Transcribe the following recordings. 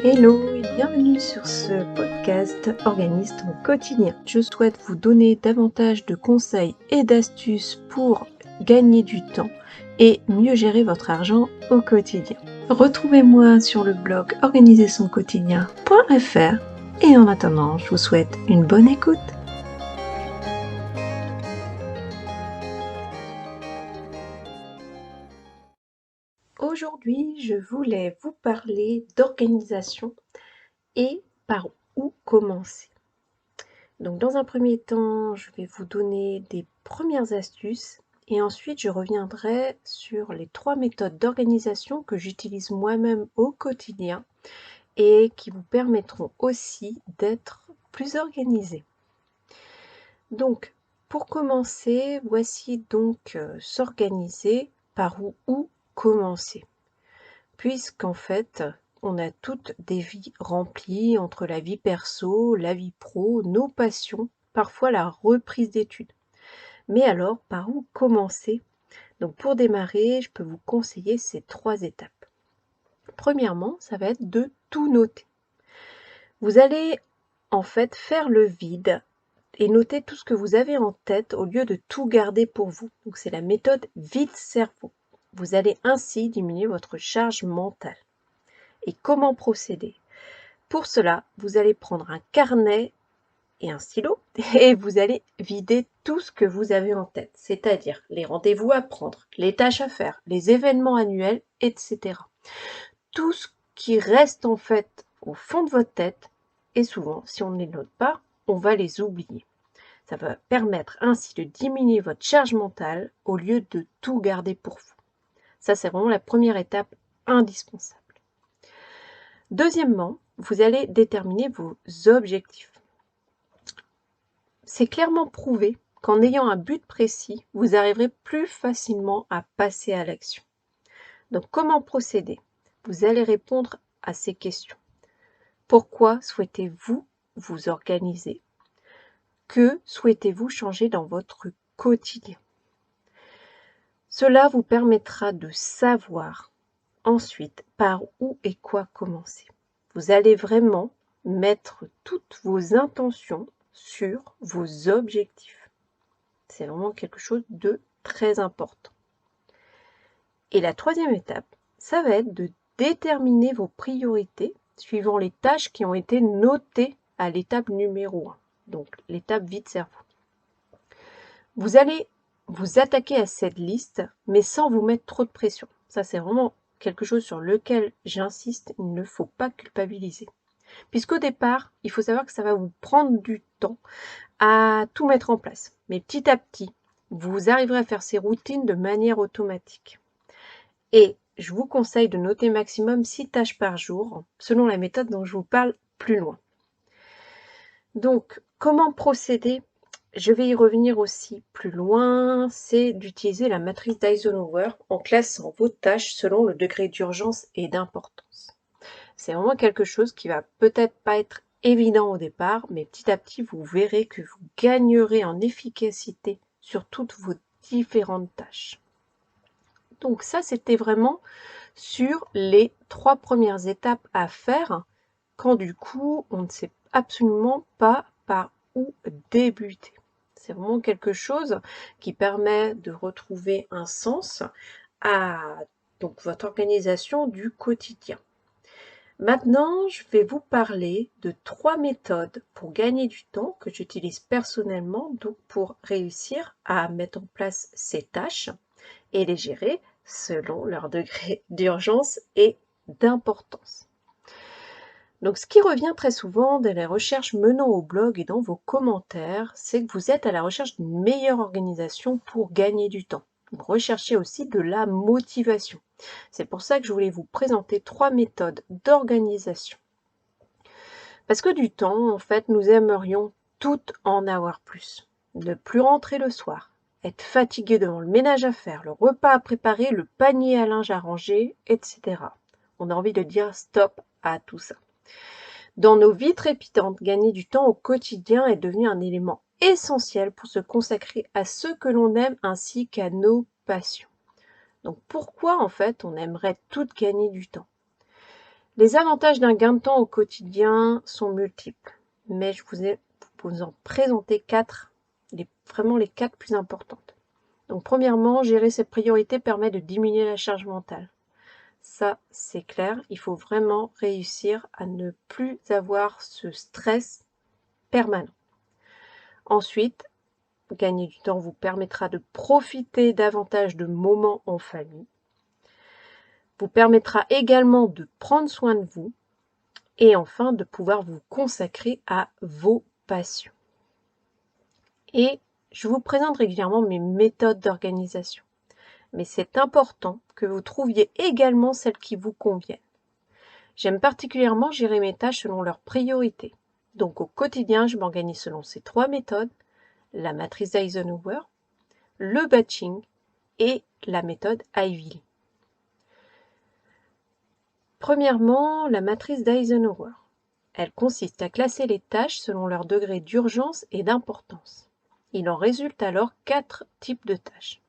Hello et bienvenue sur ce podcast Organise ton quotidien. Je souhaite vous donner davantage de conseils et d'astuces pour gagner du temps et mieux gérer votre argent au quotidien. Retrouvez-moi sur le blog organisersonquotidien.fr et en attendant, je vous souhaite une bonne écoute. Aujourd'hui, je voulais vous parler d'organisation et par où commencer. Donc dans un premier temps, je vais vous donner des premières astuces et ensuite je reviendrai sur les 3 méthodes d'organisation que j'utilise moi-même au quotidien et qui vous permettront aussi d'être plus organisé. Donc pour commencer, voici donc s'organiser par où commencer. Puisqu'en fait, on a toutes des vies remplies entre la vie perso, la vie pro, nos passions, parfois la reprise d'études. Mais alors, par où commencer? Donc pour démarrer, je peux vous conseiller ces 3 étapes. Premièrement, ça va être de tout noter. Vous allez en fait faire le vide et noter tout ce que vous avez en tête au lieu de tout garder pour vous. Donc c'est la méthode vide-cerveau. Vous allez ainsi diminuer votre charge mentale. Et comment procéder? Pour cela, vous allez prendre un carnet et un stylo et vous allez vider tout ce que vous avez en tête, c'est-à-dire les rendez-vous à prendre, les tâches à faire, les événements annuels, etc. Tout ce qui reste en fait au fond de votre tête, et souvent, si on ne les note pas, on va les oublier. Ça va permettre ainsi de diminuer votre charge mentale au lieu de tout garder pour vous. Ça, c'est vraiment la première étape indispensable. Deuxièmement, vous allez déterminer vos objectifs. C'est clairement prouvé qu'en ayant un but précis, vous arriverez plus facilement à passer à l'action. Donc comment procéder? Vous allez répondre à ces questions. Pourquoi souhaitez-vous vous organiser? Que souhaitez-vous changer dans votre quotidien? Cela vous permettra de savoir ensuite par où et quoi commencer. Vous allez vraiment mettre toutes vos intentions sur vos objectifs. C'est vraiment quelque chose de très important. Et la troisième étape, ça va être de déterminer vos priorités suivant les tâches qui ont été notées à l'étape numéro 1, donc l'étape vide-cerveau. Vous allez vous attaquer à cette liste, mais sans vous mettre trop de pression. Ça, c'est vraiment quelque chose sur lequel j'insiste, il ne faut pas culpabiliser. Puisqu'au départ, il faut savoir que ça va vous prendre du temps à tout mettre en place. Mais petit à petit, vous arriverez à faire ces routines de manière automatique. Et je vous conseille de noter maximum 6 tâches par jour, selon la méthode dont je vous parle plus loin. Donc, comment procéder? Je vais y revenir aussi plus loin, c'est d'utiliser la matrice d'Eisenhower en classant vos tâches selon le degré d'urgence et d'importance. C'est vraiment quelque chose qui va peut-être pas être évident au départ, mais petit à petit, vous verrez que vous gagnerez en efficacité sur toutes vos différentes tâches. Donc ça, c'était vraiment sur les 3 premières étapes à faire quand du coup, on ne sait absolument pas par où débuter. C'est vraiment quelque chose qui permet de retrouver un sens à donc, votre organisation du quotidien. Maintenant, je vais vous parler de 3 méthodes pour gagner du temps que j'utilise personnellement donc pour réussir à mettre en place ces tâches et les gérer selon leur degré d'urgence et d'importance. Donc ce qui revient très souvent dans les recherches menant au blog et dans vos commentaires, c'est que vous êtes à la recherche d'une meilleure organisation pour gagner du temps. Vous recherchez aussi de la motivation. C'est pour ça que je voulais vous présenter 3 méthodes d'organisation. Parce que du temps, en fait, nous aimerions toutes en avoir plus. Ne plus rentrer le soir, être fatigué devant le ménage à faire, le repas à préparer, le panier à linge à ranger, etc. On a envie de dire stop à tout ça. Dans nos vies trépidantes, gagner du temps au quotidien est devenu un élément essentiel pour se consacrer à ce que l'on aime ainsi qu'à nos passions. Donc pourquoi en fait on aimerait toutes gagner du temps? Les avantages d'un gain de temps au quotidien sont multiples, mais je vous en présenter 4, vraiment les 4 plus importantes. Donc premièrement, gérer ses priorités permet de diminuer la charge mentale. Ça, c'est clair, il faut vraiment réussir à ne plus avoir ce stress permanent. Ensuite, gagner du temps vous permettra de profiter davantage de moments en famille, vous permettra également de prendre soin de vous et enfin de pouvoir vous consacrer à vos passions. Et je vous présente régulièrement mes méthodes d'organisation. Mais c'est important que vous trouviez également celles qui vous conviennent. J'aime particulièrement gérer mes tâches selon leurs priorités. Donc au quotidien, je m'organise selon ces 3 méthodes, la matrice d'Eisenhower, le batching et la méthode Ivy Lee. Premièrement, la matrice d'Eisenhower. Elle consiste à classer les tâches selon leur degré d'urgence et d'importance. Il en résulte alors 4 types de tâches.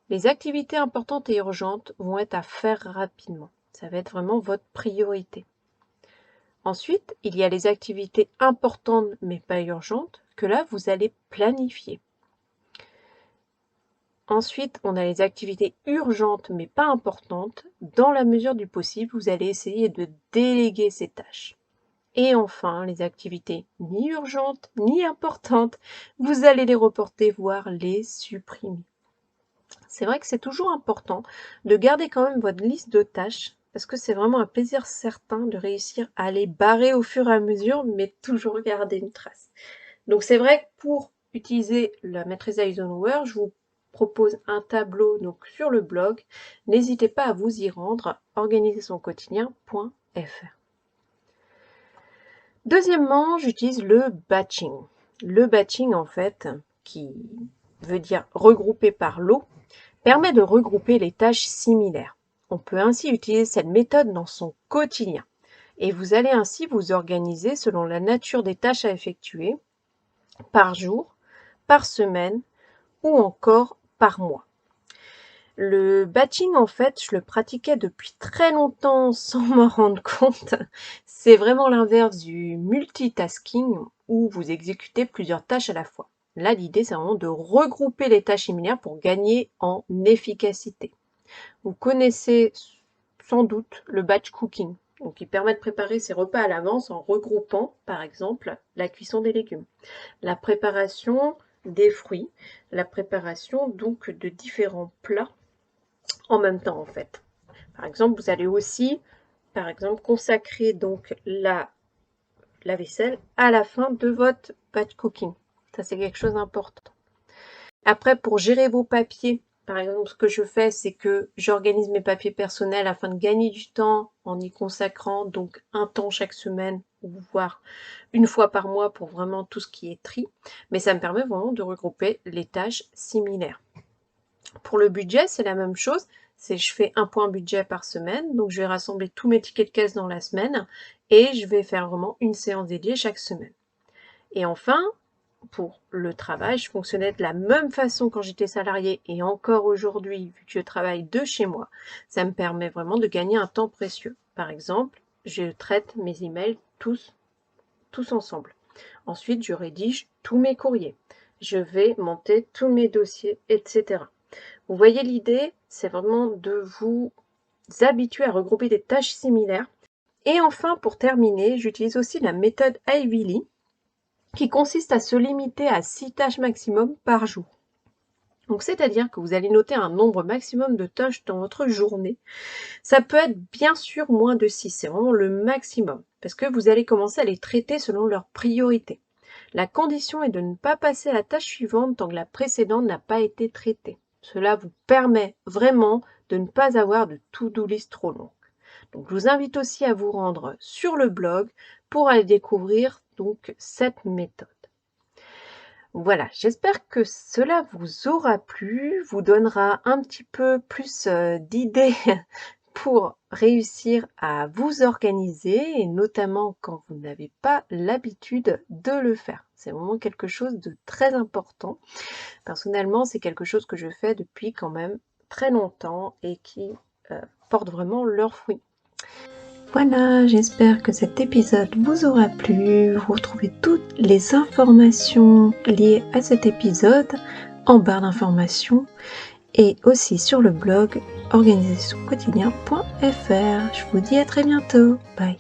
Les activités importantes et urgentes vont être à faire rapidement. Ça va être vraiment votre priorité. Ensuite, il y a les activités importantes mais pas urgentes que là, vous allez planifier. Ensuite, on a les activités urgentes mais pas importantes. Dans la mesure du possible, vous allez essayer de déléguer ces tâches. Et enfin, les activités ni urgentes ni importantes, vous allez les reporter, voire les supprimer. C'est vrai que c'est toujours important de garder quand même votre liste de tâches parce que c'est vraiment un plaisir certain de réussir à les barrer au fur et à mesure, mais toujours garder une trace. Donc c'est vrai que pour utiliser la matrice Eisenhower, je vous propose un tableau donc sur le blog. N'hésitez pas à vous y rendre, organisersonquotidien.fr. Deuxièmement, j'utilise le batching. Le batching, en fait, qui veut dire regrouper par lot, permet de regrouper les tâches similaires. On peut ainsi utiliser cette méthode dans son quotidien. Et vous allez ainsi vous organiser selon la nature des tâches à effectuer, par jour, par semaine ou encore par mois. Le batching, en fait, je le pratiquais depuis très longtemps sans m'en rendre compte. C'est vraiment l'inverse du multitasking où vous exécutez plusieurs tâches à la fois. Là, l'idée, c'est vraiment de regrouper les tâches similaires pour gagner en efficacité. Vous connaissez sans doute le batch cooking, donc qui permet de préparer ses repas à l'avance en regroupant, par exemple, la cuisson des légumes, la préparation des fruits, la préparation donc de différents plats en même temps en fait. Par exemple, vous allez aussi, par exemple, consacrer donc la vaisselle à la fin de votre batch cooking. Ça, c'est quelque chose d'important. Après, pour gérer vos papiers, par exemple, ce que je fais, c'est que j'organise mes papiers personnels afin de gagner du temps en y consacrant donc un temps chaque semaine ou voire une fois par mois pour vraiment tout ce qui est tri. Mais ça me permet vraiment de regrouper les tâches similaires. Pour le budget, c'est la même chose. C'est je fais un point budget par semaine, donc je vais rassembler tous mes tickets de caisse dans la semaine et je vais faire vraiment une séance dédiée chaque semaine. Et enfin, pour le travail, je fonctionnais de la même façon quand j'étais salariée et encore aujourd'hui, vu que je travaille de chez moi, ça me permet vraiment de gagner un temps précieux. Par exemple, je traite mes emails tous ensemble. Ensuite, je rédige tous mes courriers. Je vais monter tous mes dossiers, etc. Vous voyez l'idée, c'est vraiment de vous habituer à regrouper des tâches similaires. Et enfin, pour terminer, j'utilise aussi la méthode Ivy Lee, qui consiste à se limiter à 6 tâches maximum par jour. Donc, c'est-à-dire que vous allez noter un nombre maximum de tâches dans votre journée. Ça peut être bien sûr moins de 6, c'est vraiment le maximum, parce que vous allez commencer à les traiter selon leur priorité. La condition est de ne pas passer à la tâche suivante tant que la précédente n'a pas été traitée. Cela vous permet vraiment de ne pas avoir de to-do list trop longue. Donc, je vous invite aussi à vous rendre sur le blog pour aller découvrir donc cette méthode. Voilà, j'espère que cela vous aura plu, vous donnera un petit peu plus d'idées pour réussir à vous organiser et notamment quand vous n'avez pas l'habitude de le faire. C'est vraiment quelque chose de très important. Personnellement, c'est quelque chose que je fais depuis quand même très longtemps et qui porte vraiment leurs fruits. Voilà, j'espère que cet épisode vous aura plu. Vous retrouvez toutes les informations liées à cet épisode en barre d'informations et aussi sur le blog organisationquotidien.fr. Je vous dis à très bientôt. Bye.